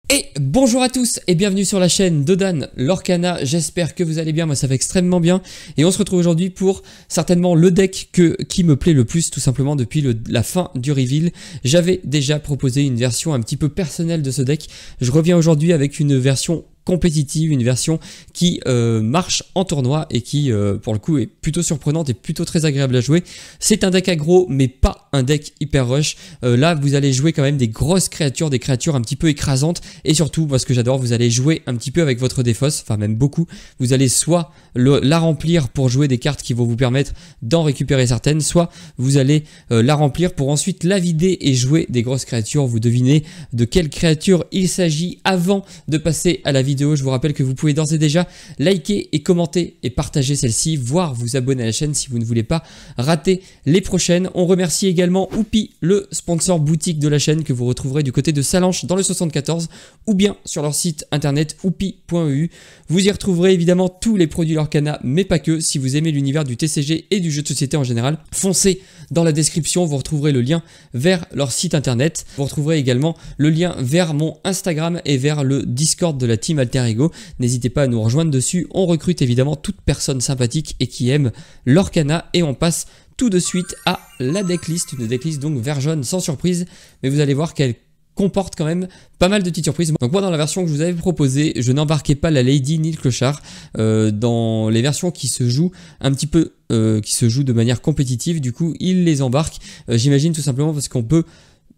Et bonjour à tous et bienvenue sur la chaîne d'Odan Lorcana, j'espère que vous allez bien, moi ça va extrêmement bien. Et on se retrouve aujourd'hui pour certainement le deck qui me plaît le plus tout simplement depuis la fin du reveal. J'avais déjà proposé une version un petit peu personnelle de ce deck, je reviens aujourd'hui avec une version compétitive, une version qui marche en tournoi et qui pour le coup est plutôt surprenante et plutôt très agréable à jouer. C'est un deck aggro mais pas un deck hyper rush. Là vous allez jouer quand même des grosses créatures, des créatures un petit peu écrasantes et surtout moi ce que j'adore, vous allez jouer un petit peu avec votre défausse, enfin même beaucoup. Vous allez soit la remplir pour jouer des cartes qui vont vous permettre d'en récupérer certaines, soit vous allez la remplir pour ensuite la vider et jouer des grosses créatures. Vous devinez de quelle créature il s'agit avant de passer à la vidéo. Je vous rappelle que vous pouvez d'ores et déjà liker et commenter et partager celle-ci, voire vous abonner à la chaîne si vous ne voulez pas rater les prochaines. On remercie également Oupi, le sponsor boutique de la chaîne que vous retrouverez du côté de Salanches dans le 74 ou bien sur leur site internet oupi.eu. Vous y retrouverez évidemment tous les produits Lorcana, mais pas que. Si vous aimez l'univers du TCG et du jeu de société en général, foncez dans la description, vous retrouverez le lien vers leur site internet. Vous retrouverez également le lien vers mon Instagram et vers le Discord de la team Alter Ego. N'hésitez pas à nous rejoindre dessus. On recrute évidemment toute personne sympathique et qui aime Lorcana. Et on passe tout de suite à la decklist. Une decklist donc vert jaune sans surprise. Mais vous allez voir qu'elle comporte quand même pas mal de petites surprises. Donc moi dans la version que je vous avais proposée, je n'embarquais pas la Lady ni le Clochard. Dans les versions qui se jouent un petit peu, qui se jouent de manière compétitive, du coup il les embarque. J'imagine tout simplement parce qu'on peut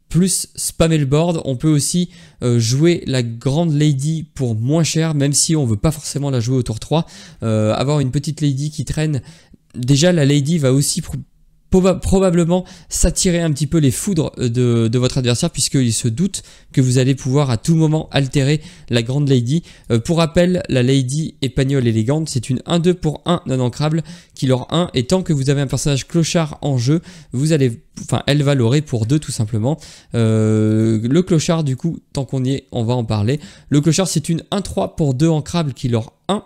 plus spammer le board, on peut aussi jouer la grande Lady pour moins cher, même si on veut pas forcément la jouer au tour 3. Avoir une petite Lady qui traîne, déjà la Lady va aussi probablement s'attirer un petit peu les foudres de votre adversaire puisqu'il se doute que vous allez pouvoir à tout moment altérer la grande Lady. Pour rappel, la Lady Épagnole élégante, c'est une 1-2 pour 1 non ancrable qui leur 1 et tant que vous avez un personnage clochard en jeu, vous allez, enfin elle va l'aurer pour 2 tout simplement. Le clochard du coup, tant qu'on y est, on va en parler. Le clochard c'est une 1-3 pour 2 ancrables qui leur 1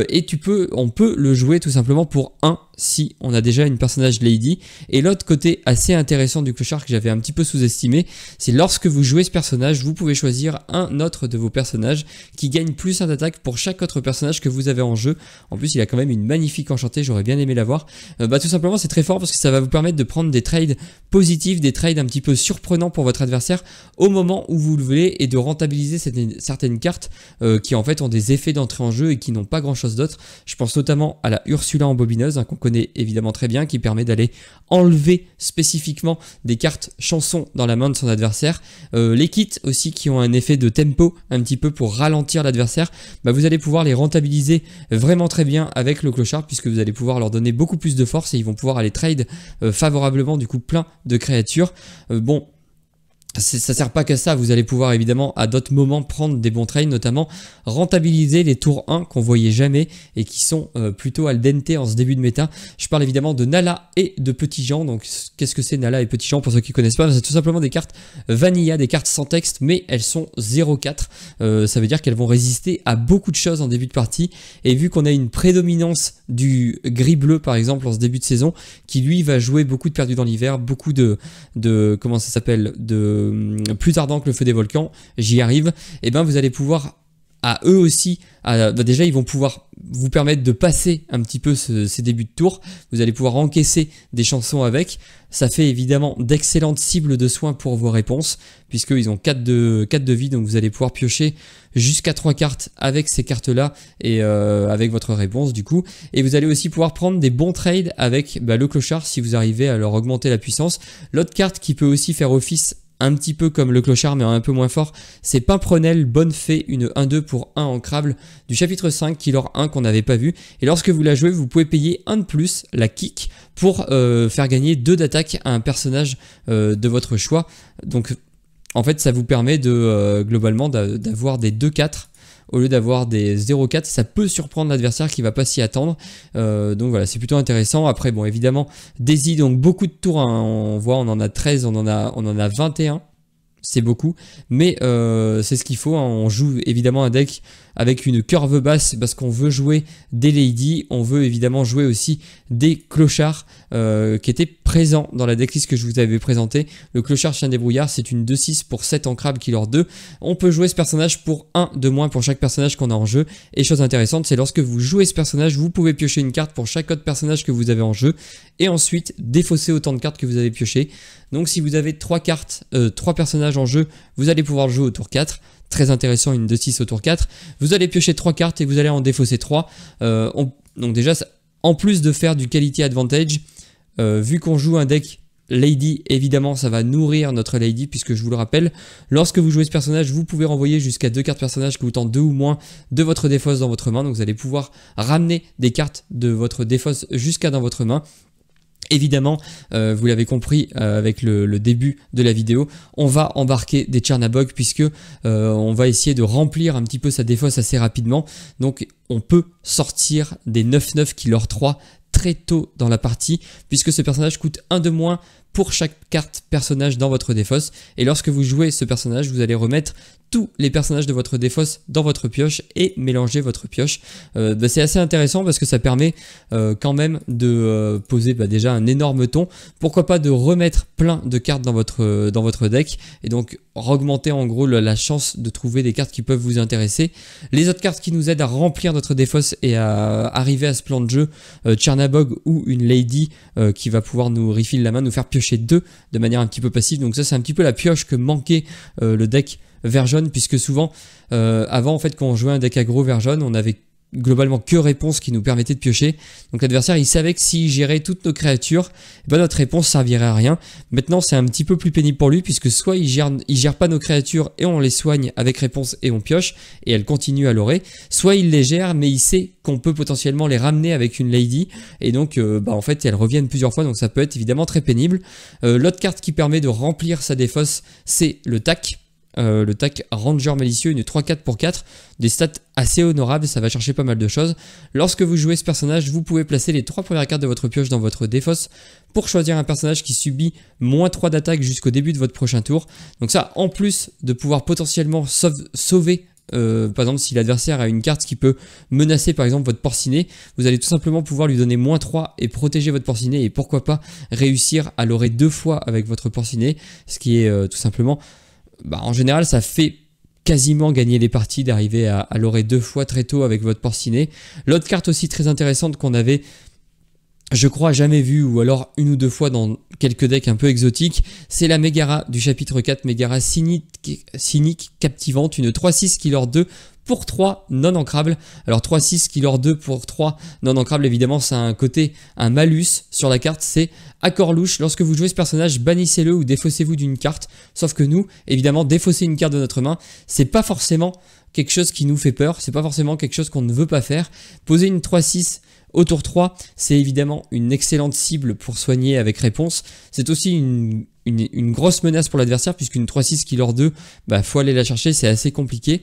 et on peut le jouer tout simplement pour 1 si on a déjà une personnage Lady. Et l'autre côté assez intéressant du clochard que j'avais un petit peu sous-estimé, c'est lorsque vous jouez ce personnage, vous pouvez choisir un autre de vos personnages qui gagne plus 1 d'attaque pour chaque autre personnage que vous avez en jeu. En plus il a quand même une magnifique enchantée, j'aurais bien aimé l'avoir. Tout simplement c'est très fort parce que ça va vous permettre de prendre des trades positifs, des trades un petit peu surprenants pour votre adversaire au moment où vous le voulez et de rentabiliser certaines cartes qui en fait ont des effets d'entrée en jeu et qui n'ont pas grand chose d'autre. Je pense notamment à la Ursula embobineuse qu'on connaît évidemment très bien, qui permet d'aller enlever spécifiquement des cartes chansons dans la main de son adversaire. Les kits aussi qui ont un effet de tempo un petit peu pour ralentir l'adversaire, vous allez pouvoir les rentabiliser vraiment très bien avec le clochard puisque vous allez pouvoir leur donner beaucoup plus de force et ils vont pouvoir aller trade favorablement du coup plein de créatures. Ça sert pas qu'à ça, vous allez pouvoir évidemment à d'autres moments prendre des bons trades, notamment rentabiliser les tours 1 qu'on voyait jamais et qui sont plutôt al dente en ce début de méta. Je parle évidemment de Nala et de Petit Jean. Donc qu'est-ce que c'est Nala et Petit Jean pour ceux qui connaissent pas? C'est tout simplement des cartes vanilla, des cartes sans texte, mais elles sont 0,4. Ça veut dire qu'elles vont résister à beaucoup de choses en début de partie. Et vu qu'on a une prédominance du gris bleu par exemple en ce début de saison, qui lui va jouer beaucoup de perdus dans l'hiver, beaucoup de comment ça s'appelle, de plus ardent que le feu des volcans, j'y arrive, et vous allez pouvoir à eux aussi, déjà ils vont pouvoir vous permettre de passer un petit peu ces débuts de tour, vous allez pouvoir encaisser des chansons avec, ça fait évidemment d'excellentes cibles de soins pour vos réponses, puisqu'ils ont 4 de vie, donc vous allez pouvoir piocher jusqu'à 3 cartes avec ces cartes là, et avec votre réponse du coup, et vous allez aussi pouvoir prendre des bons trades avec le clochard si vous arrivez à leur augmenter la puissance. L'autre carte qui peut aussi faire office un petit peu comme le clochard mais un peu moins fort, c'est Pimprenel Bonne Fée, une 1-2 pour 1 ancrable du chapitre 5 qui leur 1 qu'on n'avait pas vu, et lorsque vous la jouez vous pouvez payer 1 de plus, la kick, pour faire gagner 2 d'attaque à un personnage de votre choix. Donc en fait ça vous permet de globalement d'avoir des 2-4 au lieu d'avoir des 0,4, ça peut surprendre l'adversaire qui va pas s'y attendre. Donc voilà, c'est plutôt intéressant. Après bon évidemment Daisy, donc beaucoup de tours, on voit on en a 13, on en a 21 c'est beaucoup, mais c'est ce qu'il faut, hein. On joue évidemment un deck avec une curve basse parce qu'on veut jouer des ladies, on veut évidemment jouer aussi des clochards qui étaient présents dans la decklist que je vous avais présenté. Le clochard chien débrouillard, c'est une 2-6 pour 7 en crabe killer 2. On peut jouer ce personnage pour 1 de moins pour chaque personnage qu'on a en jeu. Et chose intéressante, c'est lorsque vous jouez ce personnage, vous pouvez piocher une carte pour chaque autre personnage que vous avez en jeu et ensuite défausser autant de cartes que vous avez pioché. Donc si vous avez 3 cartes, 3 personnages en jeu, vous allez pouvoir le jouer au tour 4. Très intéressant, une 2-6 au tour 4. Vous allez piocher 3 cartes et vous allez en défausser 3. Donc déjà, en plus de faire du quality advantage, vu qu'on joue un deck Lady, évidemment ça va nourrir notre Lady, puisque je vous le rappelle, lorsque vous jouez ce personnage, vous pouvez renvoyer jusqu'à 2 cartes personnages coûtant 2 ou moins de votre défausse dans votre main. Donc vous allez pouvoir ramener des cartes de votre défausse jusqu'à dans votre main. Évidemment, vous l'avez compris avec le début de la vidéo, on va embarquer des Chernabog puisque on va essayer de remplir un petit peu sa défausse assez rapidement. Donc on peut sortir des 9-9 killer 3 très tôt dans la partie puisque ce personnage coûte 1 de moins pour chaque carte personnage dans votre défausse. Et lorsque vous jouez ce personnage, vous allez remettre tous les personnages de votre défausse dans votre pioche et mélanger votre pioche. C'est assez intéressant parce que ça permet quand même de poser déjà un énorme ton. Pourquoi pas de remettre plein de cartes dans votre deck et donc augmenter en gros la chance de trouver des cartes qui peuvent vous intéresser. Les autres cartes qui nous aident à remplir notre défausse et à arriver à ce plan de jeu, Chernabog ou une Lady qui va pouvoir nous refill la main, nous faire piocher 2 de manière un petit peu passive. Donc ça c'est un petit peu la pioche que manquait le deck vert jaune, puisque souvent avant en fait quand on jouait un deck aggro vert jaune, on avait globalement que réponse qui nous permettait de piocher. Donc l'adversaire il savait que s'il gérait toutes nos créatures, notre réponse servirait à rien. Maintenant c'est un petit peu plus pénible pour lui puisque soit il gère pas nos créatures et on les soigne avec réponse et on pioche et elle continue à l'orer, soit il les gère mais il sait qu'on peut potentiellement les ramener avec une Lady et donc en fait elles reviennent plusieurs fois, donc ça peut être évidemment très pénible. L'autre carte qui permet de remplir sa défausse, c'est le tac. Le tac Ranger malicieux, une 3-4 pour 4, des stats assez honorables, ça va chercher pas mal de choses. Lorsque vous jouez ce personnage, vous pouvez placer les 3 premières cartes de votre pioche dans votre défausse pour choisir un personnage qui subit moins 3 d'attaque jusqu'au début de votre prochain tour. Donc ça, en plus de pouvoir potentiellement sauver par exemple si l'adversaire a une carte qui peut menacer par exemple votre porcinet, vous allez tout simplement pouvoir lui donner moins 3 et protéger votre porcinet et pourquoi pas réussir à l'orer 2 fois avec votre porcinet, ce qui est tout simplement... en général ça fait quasiment gagner les parties d'arriver à l'orer 2 fois très tôt avec votre porcinet. L'autre carte aussi très intéressante qu'on avait je crois jamais vue ou alors 1 ou 2 fois dans quelques decks un peu exotiques, c'est la Megara du chapitre 4, Megara cynique captivante, une 3-6 killer 2 pour 3 non ancrables. Alors 3-6 killer 2 pour 3 non ancrables, évidemment ça a un côté, un malus sur la carte, c'est accord louche. Lorsque vous jouez ce personnage, bannissez-le ou défaussez-vous d'une carte. Sauf que nous, évidemment, défausser une carte de notre main, c'est pas forcément quelque chose qui nous fait peur, c'est pas forcément quelque chose qu'on ne veut pas faire. Poser une 3-6 au tour 3, c'est évidemment une excellente cible pour soigner avec réponse. C'est aussi une grosse menace pour l'adversaire puisqu'une 3-6 killer 2, faut aller la chercher, c'est assez compliqué.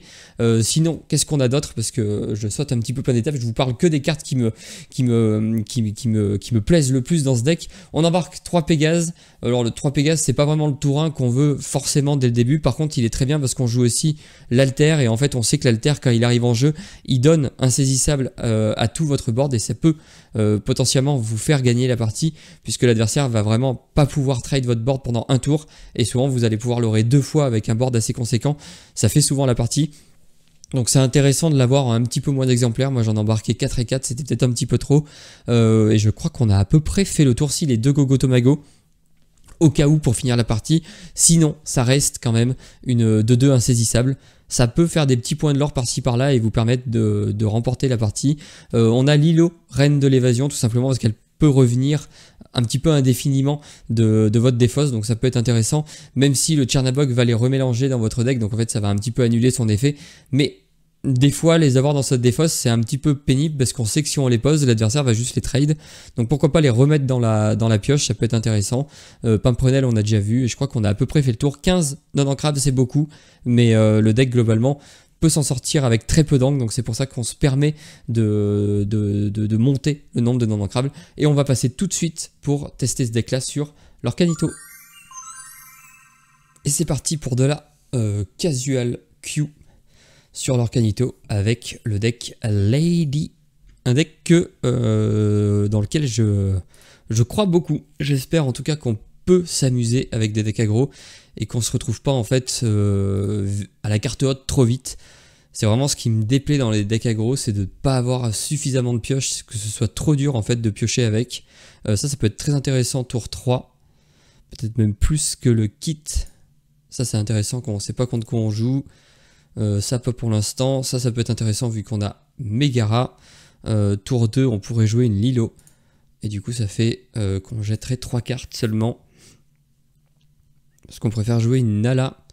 Sinon, qu'est-ce qu'on a d'autre? Parce que je saute un petit peu plein d'étapes, je vous parle que des cartes qui me plaisent le plus dans ce deck. On embarque 3 Pégases. Alors le 3 Pégases, c'est pas vraiment le tour 1 qu'on veut forcément dès le début. Par contre, il est très bien parce qu'on joue aussi l'alter et en fait, on sait que l'alter, quand il arrive en jeu, il donne insaisissable à tout votre board et ça peut potentiellement vous faire gagner la partie puisque l'adversaire va vraiment pas pouvoir trade votre board pendant un tour et souvent vous allez pouvoir l'orer 2 fois avec un board assez conséquent. Ça fait souvent la partie. Donc c'est intéressant de l'avoir un petit peu moins d'exemplaires. Moi j'en ai embarqué 4 et 4, c'était peut-être un petit peu trop. Et je crois qu'on a à peu près fait le tour si les 2 Gogo Tomago au cas où pour finir la partie. Sinon ça reste quand même une 2-2 insaisissable. Ça peut faire des petits points de l'or par-ci par-là et vous permettre de remporter la partie. On a Lilo, reine de l'évasion, tout simplement parce qu'elle peut revenir un petit peu indéfiniment de votre défausse, donc ça peut être intéressant, même si le Chernabog va les remélanger dans votre deck, donc en fait ça va un petit peu annuler son effet, mais des fois les avoir dans cette défausse c'est un petit peu pénible parce qu'on sait que si on les pose, l'adversaire va juste les trade, donc pourquoi pas les remettre dans la pioche, ça peut être intéressant. Pimprenel on a déjà vu, et je crois qu'on a à peu près fait le tour. 15 non ancrables c'est beaucoup, mais le deck globalement peut s'en sortir avec très peu d'angles, donc c'est pour ça qu'on se permet de monter le nombre de non ancrables. Et on va passer tout de suite pour tester ce deck là sur l'Orcanito. Et c'est parti pour de la Casual Q sur l'Orcanito avec le deck Lady. Un deck dans lequel je crois beaucoup. J'espère en tout cas qu'on peut s'amuser avec des decks aggro et qu'on se retrouve pas en fait à la carte haute trop vite. C'est vraiment ce qui me déplaît dans les decks aggro, c'est de ne pas avoir suffisamment de pioches, que ce soit trop dur en fait de piocher avec. Ça peut être très intéressant tour 3, peut-être même plus que le kit. Ça c'est intéressant quand on ne sait pas contre quoi on joue. Ça pas pour l'instant, ça peut être intéressant vu qu'on a Megara. Tour 2 on pourrait jouer une Lilo. Et du coup ça fait qu'on jetterait 3 cartes seulement. Parce qu'on préfère jouer une Nala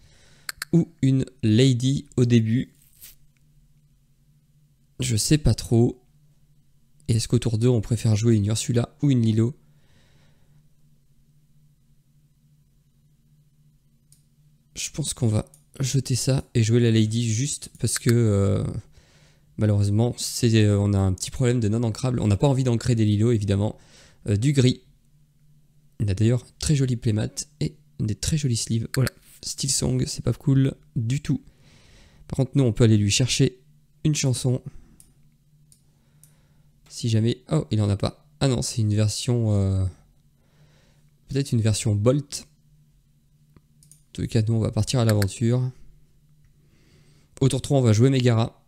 ou une Lady au début. Je sais pas trop. Et est-ce qu'au tour 2 on préfère jouer une Ursula ou une Lilo? Je pense qu'on va jeter ça et jouer la Lady juste parce que malheureusement on a un petit problème de non ancrable. On n'a pas envie d'ancrer des Lilo évidemment. Du gris. Il a d'ailleurs un très joli playmat et des très jolis sleeves. Voilà, Steel Song, c'est pas cool du tout. Par contre nous on peut aller lui chercher une chanson. Si jamais... Oh, il en a pas. Ah non, c'est une version... peut-être une version Bolt. En tout cas, nous, on va partir à l'aventure. Au tour 3, on va jouer Megara.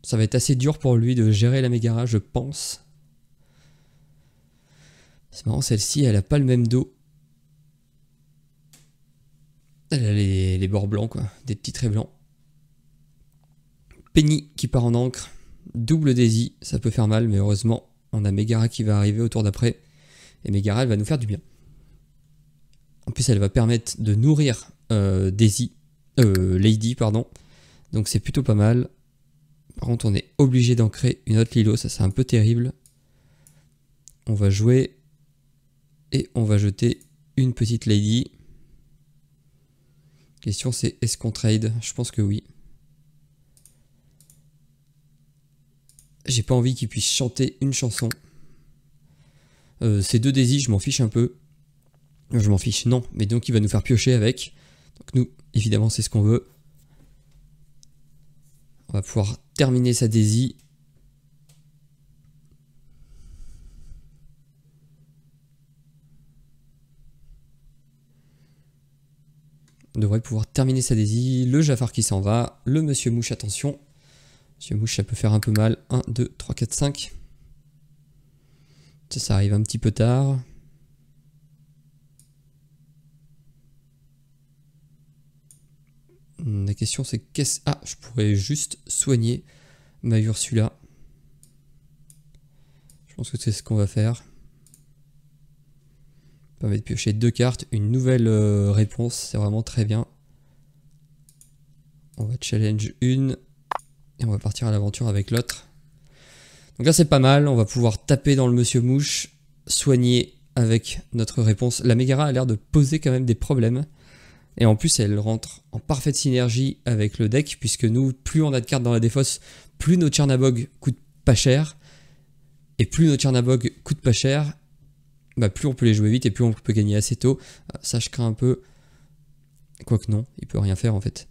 Ça va être assez dur pour lui de gérer la Megara, je pense. C'est marrant, celle-ci, elle a pas le même dos. Elle a les bords blancs, quoi. Des petits traits blancs. Penny qui part en encre. Double Daisy, ça peut faire mal, mais heureusement, on a Megara qui va arriver au tour d'après. Et Megara, elle va nous faire du bien. En plus, elle va permettre de nourrir Lady, pardon. Donc c'est plutôt pas mal. Par contre, on est obligé d'ancrer une autre Lilo, ça c'est un peu terrible. On va jouer et on va jeter une petite Lady. Question c'est, est-ce qu'on trade? Je pense que oui. J'ai pas envie qu'il puisse chanter une chanson. Ces deux Daisy, je m'en fiche un peu. Je m'en fiche, non. Mais donc il va nous faire piocher avec. Donc nous, évidemment, c'est ce qu'on veut. On va pouvoir terminer sa Daisy. On devrait pouvoir terminer sa Daisy. Le Jafar qui s'en va. Le Monsieur Mouche, attention. Monsieur Mouche, ça peut faire un peu mal. 1, 2, 3, 4, 5. Ça arrive un petit peu tard. La question c'est qu'est-ce... Ah, je pourrais juste soigner ma Ursula. Je pense que c'est ce qu'on va faire. Ça permet de piocher 2 cartes. Une nouvelle réponse, c'est vraiment très bien. On va challenge une. Et on va partir à l'aventure avec l'autre. Donc là c'est pas mal, on va pouvoir taper dans le Monsieur Mouche, soigner avec notre réponse. La Megara a l'air de poser quand même des problèmes. Et en plus elle rentre en parfaite synergie avec le deck, puisque nous, plus on a de cartes dans la défausse, plus nos Chernabog coûtent pas cher. Et plus nos Chernabog coûtent pas cher, bah plus on peut les jouer vite et plus on peut gagner assez tôt. Ça je crains un peu. Quoique non, il peut rien faire en fait.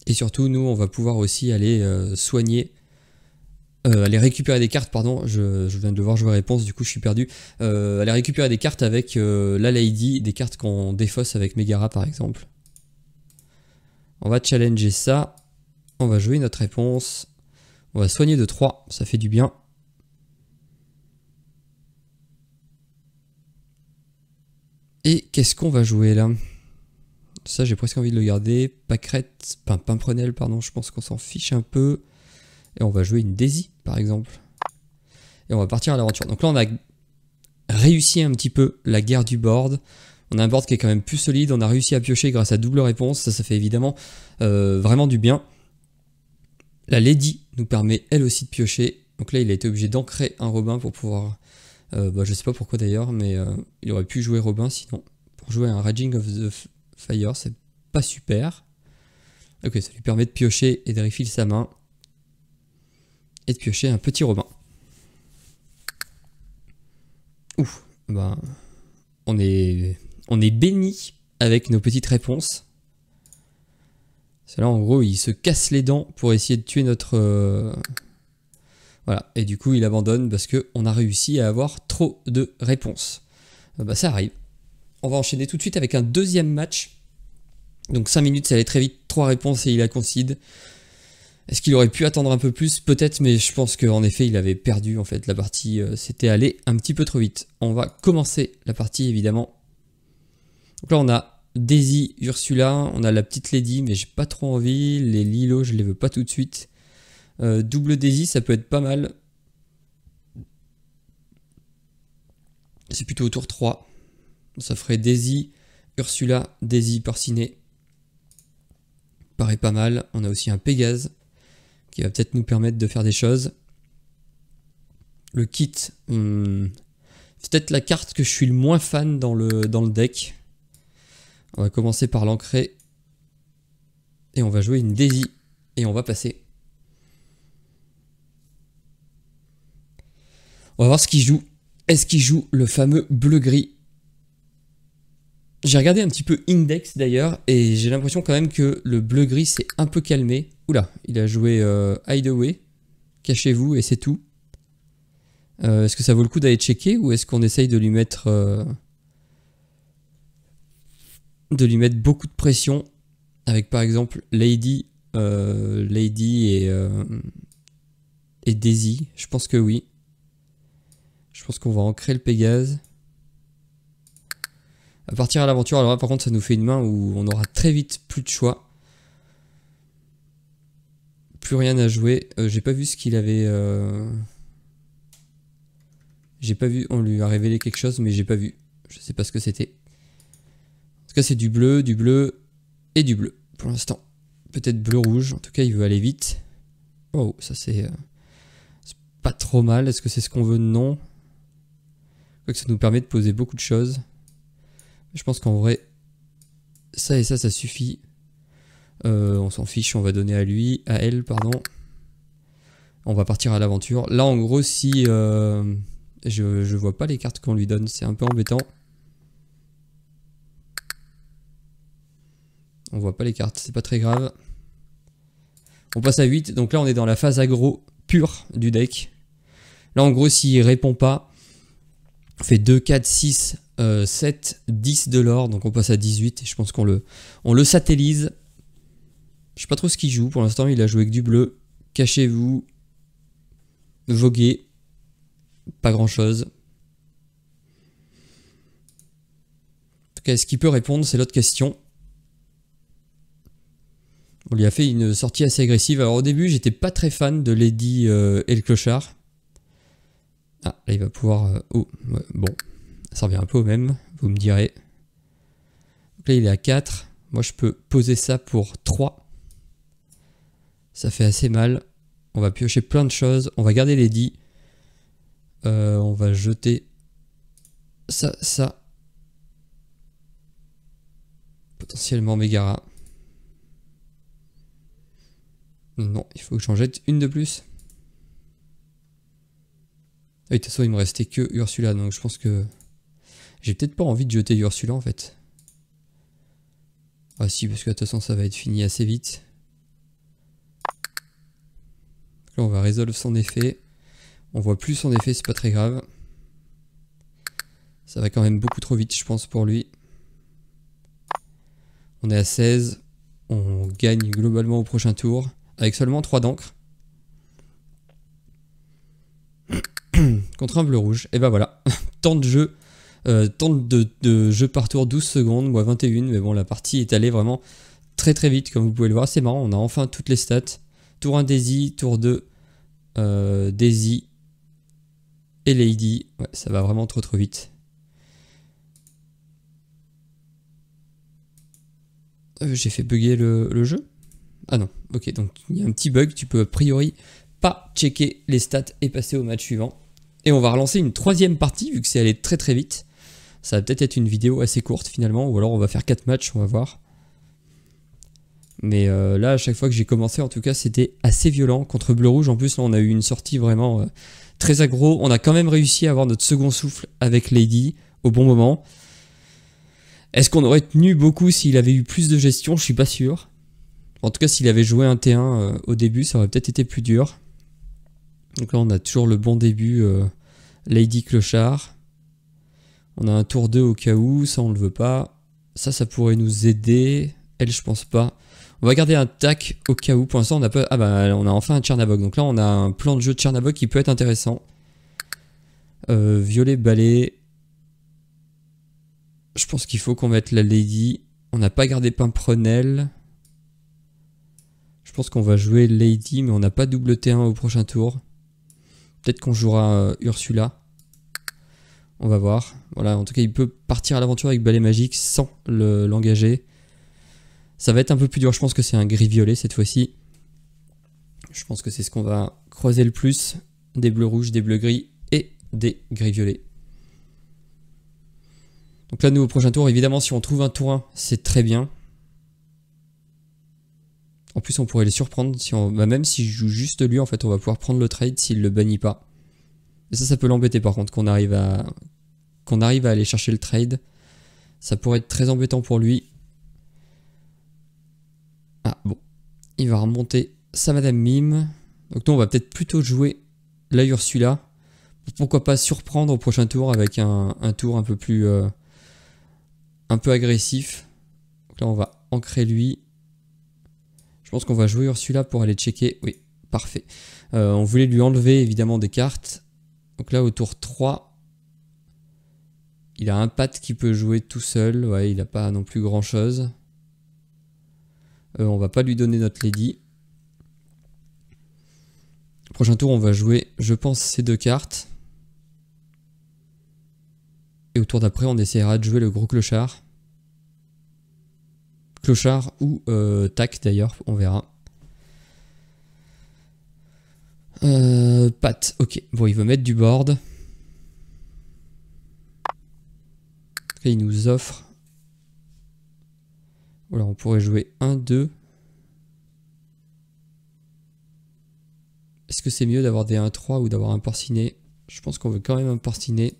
Et surtout, nous, on va pouvoir aussi aller soigner, aller récupérer des cartes, pardon, je viens de devoir jouer réponse, du coup je suis perdu. Aller récupérer des cartes avec la Lady, des cartes qu'on défausse avec Megara par exemple. On va challenger ça, on va jouer notre réponse, on va soigner de 3, ça fait du bien. Et qu'est-ce qu'on va jouer là? Ça, j'ai presque envie de le garder. Pâquerette, Pimprenel, pardon, je pense qu'on s'en fiche un peu. Et on va jouer une Daisy, par exemple. Et on va partir à l'aventure. Donc là, on a réussi un petit peu la guerre du board. On a un board qui est quand même plus solide. On a réussi à piocher grâce à double réponse. Ça fait évidemment vraiment du bien. La Lady nous permet elle aussi de piocher. Donc là, il a été obligé d'ancrer un Robin pour pouvoir... je sais pas pourquoi d'ailleurs, mais il aurait pu jouer Robin sinon. Pour jouer un Raging of the Fire, c'est pas super. Ok, ça lui permet de piocher et de refill sa main. Et de piocher un petit Robin. Ouf, bah on est béni avec nos petites réponses. C'est là en gros il se casse les dents pour essayer de tuer notre... Voilà, et du coup il abandonne parce qu'on a réussi à avoir trop de réponses. Bah ça arrive. On va enchaîner tout de suite avec un deuxième match. Donc 5 minutes, ça allait très vite, 3 réponses et il a concede. Est-ce qu'il aurait pu attendre un peu plus? Peut-être, mais je pense qu'en effet il avait perdu en fait la partie, c'était allé un petit peu trop vite. On va commencer la partie évidemment. Donc là on a Daisy, Ursula, on a la petite Lady, mais j'ai pas trop envie. Les Lilo, je les veux pas tout de suite. Double Daisy, ça peut être pas mal. C'est plutôt au tour 3. Ça ferait Daisy, Ursula, Daisy, Porcinet. Paraît pas mal. On a aussi un Pégase qui va peut-être nous permettre de faire des choses. Le kit, c'est peut-être la carte que je suis le moins fan dans le deck. On va commencer par l'ancrer. Et on va jouer une Daisy. Et on va passer. On va voir ce qu'il joue. Est-ce qu'il joue le fameux bleu-gris? J'ai regardé un petit peu Index d'ailleurs. Et j'ai l'impression quand même que le bleu-gris s'est un peu calmé. Oula, il a joué Hideaway. Cachez-vous et c'est tout. Est-ce que ça vaut le coup d'aller checker? Ou est-ce qu'on essaye de lui mettre... beaucoup de pression avec par exemple Lady et Daisy. Je pense que oui. Je pense qu'on va ancrer le Pégase. À partir à l'aventure, alors là par contre ça nous fait une main où on aura très vite plus de choix. Plus rien à jouer. J'ai pas vu ce qu'il avait... J'ai pas vu, on lui a révélé quelque chose mais j'ai pas vu. Je sais pas ce que c'était. En tout cas c'est du bleu et du bleu pour l'instant. Peut-être bleu-rouge, en tout cas il veut aller vite. Oh, ça c'est pas trop mal, est-ce que c'est ce qu'on veut? Non. Que ça nous permet de poser beaucoup de choses. Je pense qu'en vrai, ça et ça suffit. On s'en fiche, on va donner à lui, à elle, pardon. On va partir à l'aventure. Là en gros si... je vois pas les cartes qu'on lui donne, c'est un peu embêtant. On voit pas les cartes, c'est pas très grave. On passe à 8, donc là on est dans la phase aggro pure du deck. Là en gros s'il répond pas, on fait 2, 4, 6, 7, 10 de l'or, donc on passe à 18 et je pense qu'on le satellise. Je sais pas trop ce qu'il joue, pour l'instant il a joué avec du bleu. Cachez-vous, voguer, pas grand chose. En tout cas est-ce qu'il peut répondre, c'est l'autre question. On lui a fait une sortie assez agressive. Alors au début, j'étais pas très fan de Lady et le clochard. Ah, là il va pouvoir... Oh, ouais, bon, ça revient un peu au même, vous me direz. Donc là il est à 4. Moi je peux poser ça pour 3. Ça fait assez mal. On va piocher plein de choses. On va garder Lady. On va jeter ça. Potentiellement Megara. Non, il faut que j'en jette une de plus. Ah oui, de toute façon, il me restait que Ursula, donc je pense que... J'ai peut-être pas envie de jeter Ursula, en fait. Ah si, parce que de toute façon, ça va être fini assez vite. Là, on va résolver son effet. On voit plus son effet, c'est pas très grave. Ça va quand même beaucoup trop vite, je pense, pour lui. On est à 16. On gagne globalement au prochain tour. Avec seulement 3 d'encre. Contre un bleu-rouge. Et ben voilà. Temps de jeu. Temps de jeu par tour 12 secondes. Moi 21. Mais bon, la partie est allée vraiment très très vite. Comme vous pouvez le voir. C'est marrant. On a enfin toutes les stats. Tour 1 Daisy. Tour 2 Daisy. Et Lady. Ouais, ça va vraiment trop vite. J'ai fait bugger le jeu. Ah non, ok, donc il y a un petit bug, tu peux a priori pas checker les stats et passer au match suivant. Et on va relancer une troisième partie, vu que c'est allé très très vite. Ça va peut-être être une vidéo assez courte finalement, ou alors on va faire 4 matchs, on va voir. Mais là, à chaque fois que j'ai commencé, en tout cas, c'était assez violent. Contre bleu-rouge, en plus, là, on a eu une sortie vraiment très aggro. On a quand même réussi à avoir notre second souffle avec Lady au bon moment. Est-ce qu'on aurait tenu beaucoup s'il avait eu plus de gestion? Je suis pas sûr. En tout cas, s'il avait joué un T1 au début, ça aurait peut-être été plus dur. Donc là, on a toujours le bon début. Lady Clochard. On a un tour 2 au cas où, ça on le veut pas. Ça pourrait nous aider. Elle, je pense pas. On va garder un tac au cas où. Pour l'instant, on n'a pas... Ah bah, on a enfin un Tchernabog. Donc là, on a un plan de jeu de Tchernabog qui peut être intéressant. Violet, balai. Je pense qu'il faut qu'on mette la Lady. On n'a pas gardé Pimprenel. Je pense qu'on va jouer Lady, mais on n'a pas double T1 au prochain tour. Peut-être qu'on jouera Ursula. On va voir. Voilà, en tout cas, il peut partir à l'aventure avec balai magique sans l'engager. Ça va être un peu plus dur. Je pense que c'est un gris-violet cette fois-ci. Je pense que c'est ce qu'on va croiser le plus. Des bleus-rouges, des bleus-gris et des gris-violets. Donc là, nous, au prochain tour, évidemment, si on trouve un tour 1, c'est très bien. En plus, on pourrait les surprendre. Si on... bah, même si je joue juste lui, en fait, on va pouvoir prendre le trade s'il le bannit pas. Et ça peut l'embêter, par contre, qu'on arrive à aller chercher le trade. Ça pourrait être très embêtant pour lui. Ah, bon. Il va remonter sa Madame Mime. Donc nous, on va peut-être plutôt jouer la Ursula. Pourquoi pas surprendre au prochain tour avec un tour un peu plus... un peu agressif. Donc là, on va ancrer lui. Je pense qu'on va jouer Ursula pour aller checker. Oui, parfait. On voulait lui enlever, évidemment, des cartes. Donc là, au tour 3, il a un pat qui peut jouer tout seul. Ouais, il n'a pas non plus grand-chose. On va pas lui donner notre Lady. Prochain tour, on va jouer, je pense, ces deux cartes. Et au tour d'après, on essaiera de jouer le gros clochard. Clochard ou tac d'ailleurs, on verra. Pat, ok. Bon, il veut mettre du board. Là, il nous offre... Voilà, on pourrait jouer 1, 2. Est-ce que c'est mieux d'avoir des 1-3 ou d'avoir un porcinet? Je pense qu'on veut quand même un porcinet.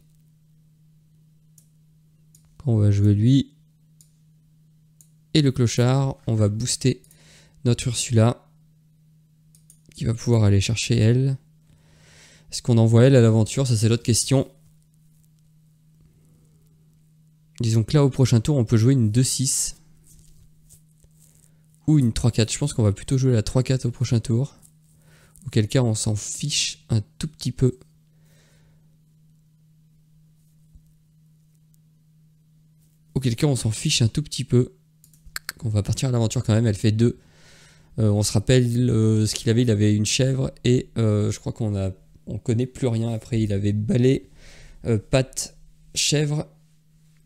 On va jouer lui. Et le clochard, on va booster notre Ursula. Qui va pouvoir aller chercher elle. Est-ce qu'on envoie elle à l'aventure? Ça c'est l'autre question. Disons que là au prochain tour on peut jouer une 2-6. Ou une 3-4. Je pense qu'on va plutôt jouer la 3-4 au prochain tour. Auquel cas on s'en fiche un tout petit peu. Auquel cas on s'en fiche un tout petit peu. On va partir à l'aventure quand même, elle fait 2. On se rappelle ce qu'il avait, il avait une chèvre et je crois qu'on connaît plus rien après. Il avait balai, patte, chèvre.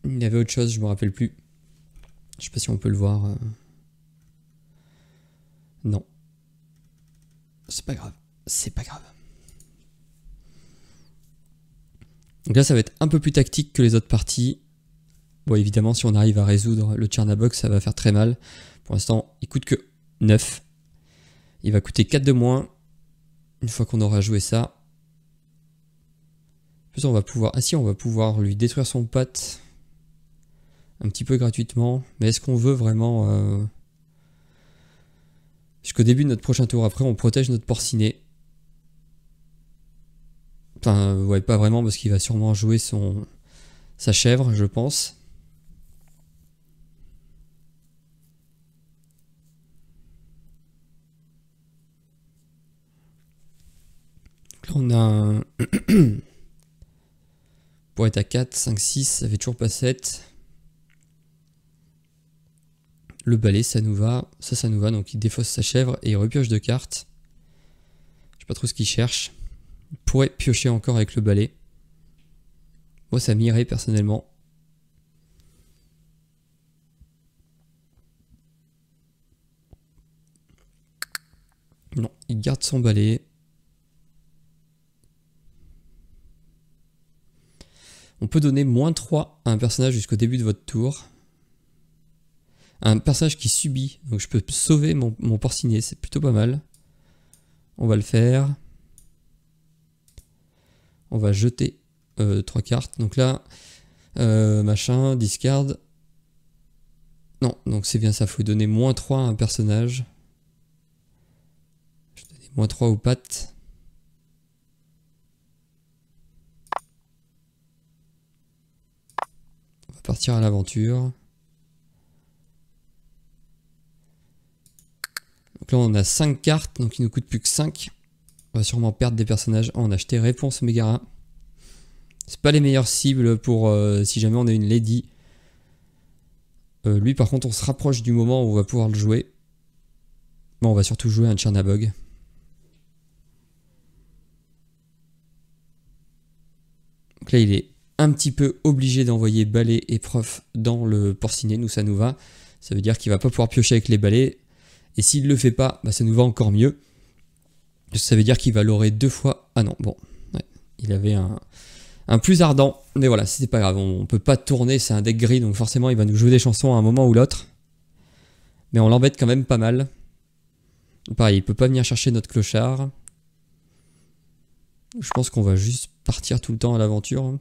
Il avait autre chose, je me rappelle plus. Je sais pas si on peut le voir. Non. C'est pas grave. C'est pas grave. Donc là, ça va être un peu plus tactique que les autres parties. Bon, évidemment, si on arrive à résoudre le Tchernabog, ça va faire très mal. Pour l'instant, il coûte que 9. Il va coûter 4 de moins. Une fois qu'on aura joué ça. En plus, on va pouvoir... Ah si, on va pouvoir lui détruire son pat. Un petit peu gratuitement. Mais est-ce qu'on veut vraiment... Jusqu'au début de notre prochain tour. Après, on protège notre porcinet. Enfin, ouais, pas vraiment, parce qu'il va sûrement jouer sa chèvre, je pense. Là, on a un... Pour être à 4, 5, 6, ça fait toujours pas 7. Le balai, ça nous va. Ça nous va. Donc, il défausse sa chèvre et il repioche 2 cartes. Je sais pas trop ce qu'il cherche. Il pourrait piocher encore avec le balai. Moi, ça m'irait personnellement. Non, il garde son balai. On peut donner -3 à un personnage jusqu'au début de votre tour. Un personnage qui subit. Donc je peux sauver mon porcinet. C'est plutôt pas mal. On va le faire. On va jeter 3 cartes. Donc là, machin, discard. donc c'est bien ça, faut donner -3 à un personnage. Je vais donner -3 aux pattes. On va partir à l'aventure. Donc là on a 5 cartes, donc il nous coûte plus que 5. On va sûrement perdre des personnages. On a acheté Réponse Mégara. C'est pas les meilleures cibles pour si jamais on a une Lady. Lui par contre on se rapproche du moment où on va pouvoir le jouer. Bon, on va surtout jouer un Tchernabog. Donc là il est un petit peu obligé d'envoyer balai et prof dans le porcinet. Nous ça nous va. Ça veut dire qu'il va pas pouvoir piocher avec les balais. Et s'il le fait pas, bah, ça nous va encore mieux. Ça veut dire qu'il va l'aurer 2 fois. Ah non, bon. Ouais. Il avait un plus ardent. Mais voilà, c'est pas grave. On peut pas tourner, c'est un deck gris. Donc forcément, il va nous jouer des chansons à un moment ou l'autre. Mais on l'embête quand même pas mal. Pareil, il peut pas venir chercher notre clochard. Je pense qu'on va juste partir tout le temps à l'aventure.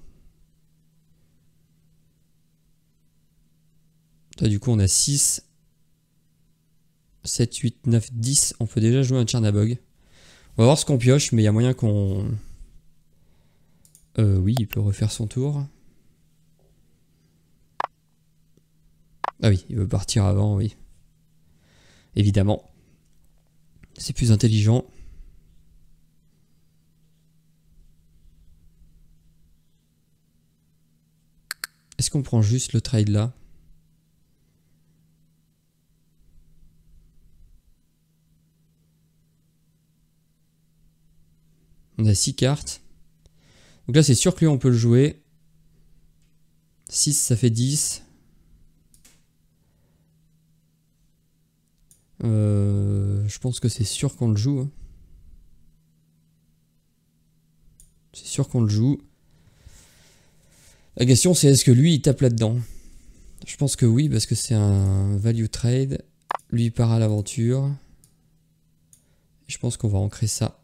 Là, du coup, on a 6, 7, 8, 9, 10. On peut déjà jouer un Tchernabog. On va voir ce qu'on pioche, mais il y a moyen qu'on... oui, il peut refaire son tour. Ah oui, il veut partir avant, oui. Évidemment. C'est plus intelligent. Est-ce qu'on prend juste le trade là? On a 6 cartes. Donc là, c'est sûr que lui, on peut le jouer. 6, ça fait 10. Je pense que c'est sûr qu'on le joue. Hein. C'est sûr qu'on le joue. La question, c'est est-ce que lui, il tape là-dedans? Je pense que oui, parce que c'est un value trade. Lui, il part à l'aventure. Je pense qu'on va ancrer ça.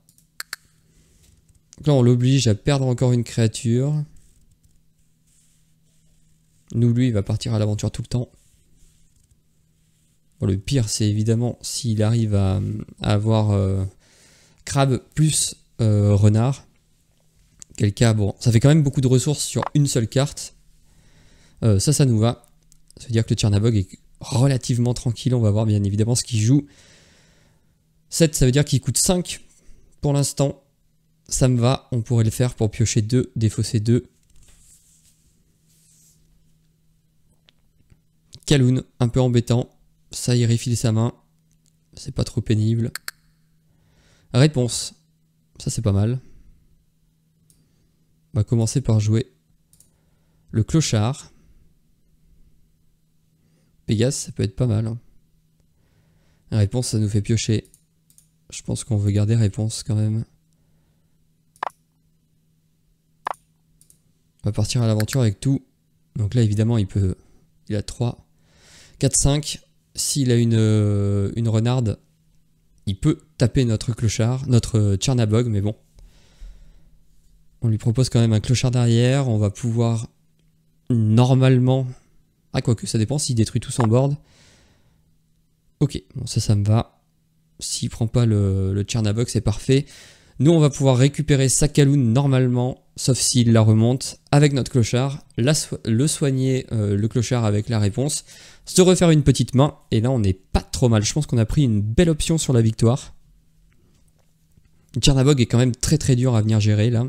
Donc là, on l'oblige à perdre encore une créature. Nous, lui, il va partir à l'aventure tout le temps. Bon, le pire, c'est évidemment s'il arrive à avoir crabe plus renard. Quel cas, bon, ça fait quand même beaucoup de ressources sur une seule carte. Ça nous va. Ça veut dire que le Tchernabog est relativement tranquille. On va voir bien évidemment ce qu'il joue. 7, ça veut dire qu'il coûte 5 pour l'instant. Ça me va. On pourrait le faire pour piocher 2, défausser 2. Kaloun, un peu embêtant. Ça, il refile sa main. C'est pas trop pénible. Réponse. Ça, c'est pas mal. On va commencer par jouer le clochard. Pégase, ça peut être pas mal. Hein. Réponse, ça nous fait piocher. Je pense qu'on veut garder réponse quand même. On va partir à l'aventure avec tout. Donc là, évidemment, il a 3, 4, 5. S'il a une renarde, il peut taper notre clochard, notre Tchernabog, mais bon. On lui propose quand même un clochard derrière. On va pouvoir normalement... Ah, quoique, ça dépend s'il détruit tout son board. Ok, bon, ça me va. S'il prend pas le Tchernabog, c'est parfait. Nous, on va pouvoir récupérer sa Kaloun normalement, sauf s'il la remonte avec notre clochard, le soigner, le clochard avec la réponse, se refaire une petite main, et là, on n'est pas trop mal. Je pense qu'on a pris une belle option sur la victoire. Le Tchernabog est quand même très très dur à venir gérer, là.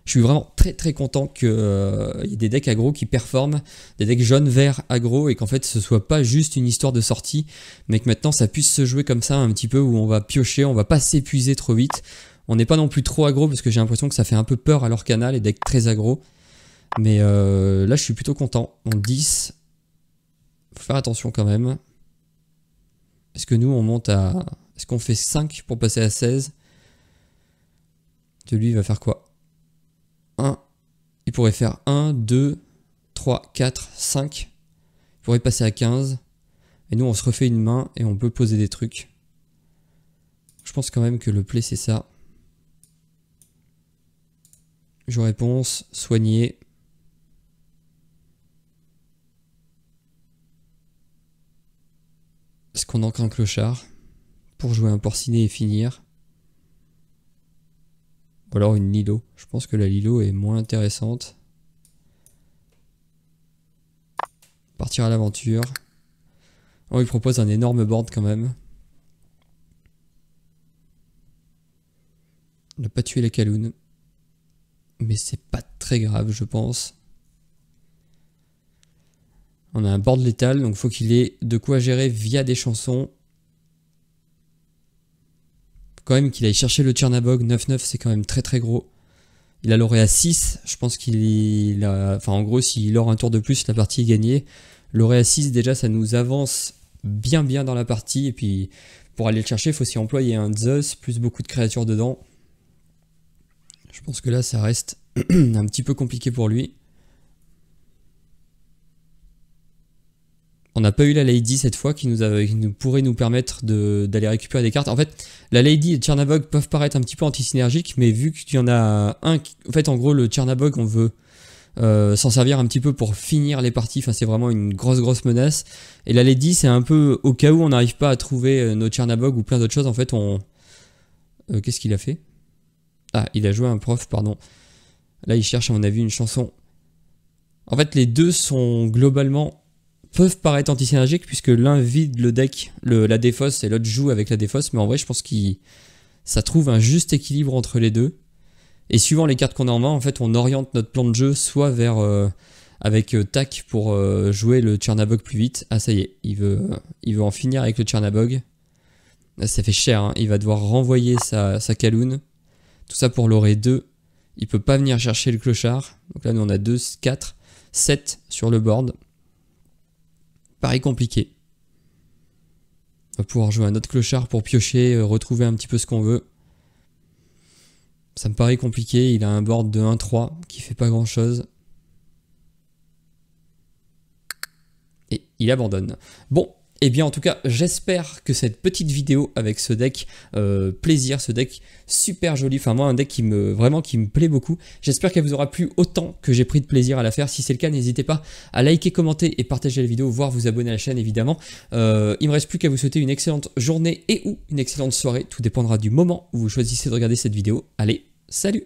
Je suis vraiment très très content qu'il y ait des decks aggro qui performent, des decks jaune-vert aggro, et qu'en fait ce soit pas juste une histoire de sortie, mais que maintenant ça puisse se jouer comme ça un petit peu, où on va piocher, on va pas s'épuiser trop vite. On n'est pas non plus trop aggro, parce que j'ai l'impression que ça fait un peu peur à l'Orcana, les decks très aggro. Mais là je suis plutôt content. En 10, faut faire attention quand même. Est-ce que nous on monte à... Est-ce qu'on fait 5 pour passer à 16? De lui il va faire quoi? 1, il pourrait faire 1, 2, 3, 4, 5. Il pourrait passer à 15. Et nous, on se refait une main et on peut poser des trucs. Je pense quand même que le play, c'est ça. Je réponse, soigner. qu'on ancre un clochard pour jouer un porcinet et finir? Ou alors une Lilo. Je pense que la Lilo est moins intéressante. Partir à l'aventure. Oh, il propose un énorme board quand même. On n'a pas tué la Kaloun. Mais c'est pas très grave, je pense. On a un board létal, donc faut qu'il ait de quoi gérer via des chansons. Quand même qu'il aille chercher le Tchernabog, 9-9 c'est quand même très très gros. Il a l'auréat 6, je pense qu'il a... Enfin en gros s'il aura un tour de plus la partie est gagnée. L'auréat 6 déjà ça nous avance bien dans la partie. Et puis pour aller le chercher il faut s'y employer un Zeus plus beaucoup de créatures dedans. Je pense que là ça reste un petit peu compliqué pour lui. On n'a pas eu la Lady cette fois qui nous pourrait nous permettre d'aller récupérer des cartes. En fait, la Lady et le Tchernabog peuvent paraître un petit peu anti-synergiques, mais vu qu'il y en a un... En fait, en gros, le Tchernabog, on veut s'en servir un petit peu pour finir les parties. Enfin, c'est vraiment une grosse menace. Et la Lady, c'est un peu au cas où on n'arrive pas à trouver nos Tchernabog ou plein d'autres choses. En fait, on... Qu'est-ce qu'il a fait? Ah, il a joué un prof, pardon. Là, il cherche, à mon avis, une chanson. En fait, les deux sont globalement... peuvent paraître anti-synergiques puisque l'un vide le deck, la défausse, et l'autre joue avec la défausse, mais en vrai je pense que ça trouve un juste équilibre entre les deux. Et suivant les cartes qu'on a en main, en fait on oriente notre plan de jeu soit vers avec tac pour jouer le Tchernabog plus vite. Ah ça y est, il veut en finir avec le Tchernabog. Là, ça fait cher, hein. Il va devoir renvoyer sa Kaloun. Tout ça pour l'aurer 2. Il peut pas venir chercher le clochard. Donc là nous on a 2, 4, 7 sur le board. Pareil compliqué. On va pouvoir jouer un autre clochard pour piocher, retrouver un petit peu ce qu'on veut. Ça me paraît compliqué, il a un board de 1-3 qui fait pas grand chose. Et il abandonne. Bon, et bien en tout cas, j'espère que cette petite vidéo avec ce deck plaisir, ce deck super joli, enfin moi un deck qui me plaît beaucoup. J'espère qu'elle vous aura plu autant que j'ai pris de plaisir à la faire. Si c'est le cas, n'hésitez pas à liker, commenter et partager la vidéo, voire vous abonner à la chaîne évidemment. Il me reste plus qu'à vous souhaiter une excellente journée et ou une excellente soirée. Tout dépendra du moment où vous choisissez de regarder cette vidéo. Allez, salut!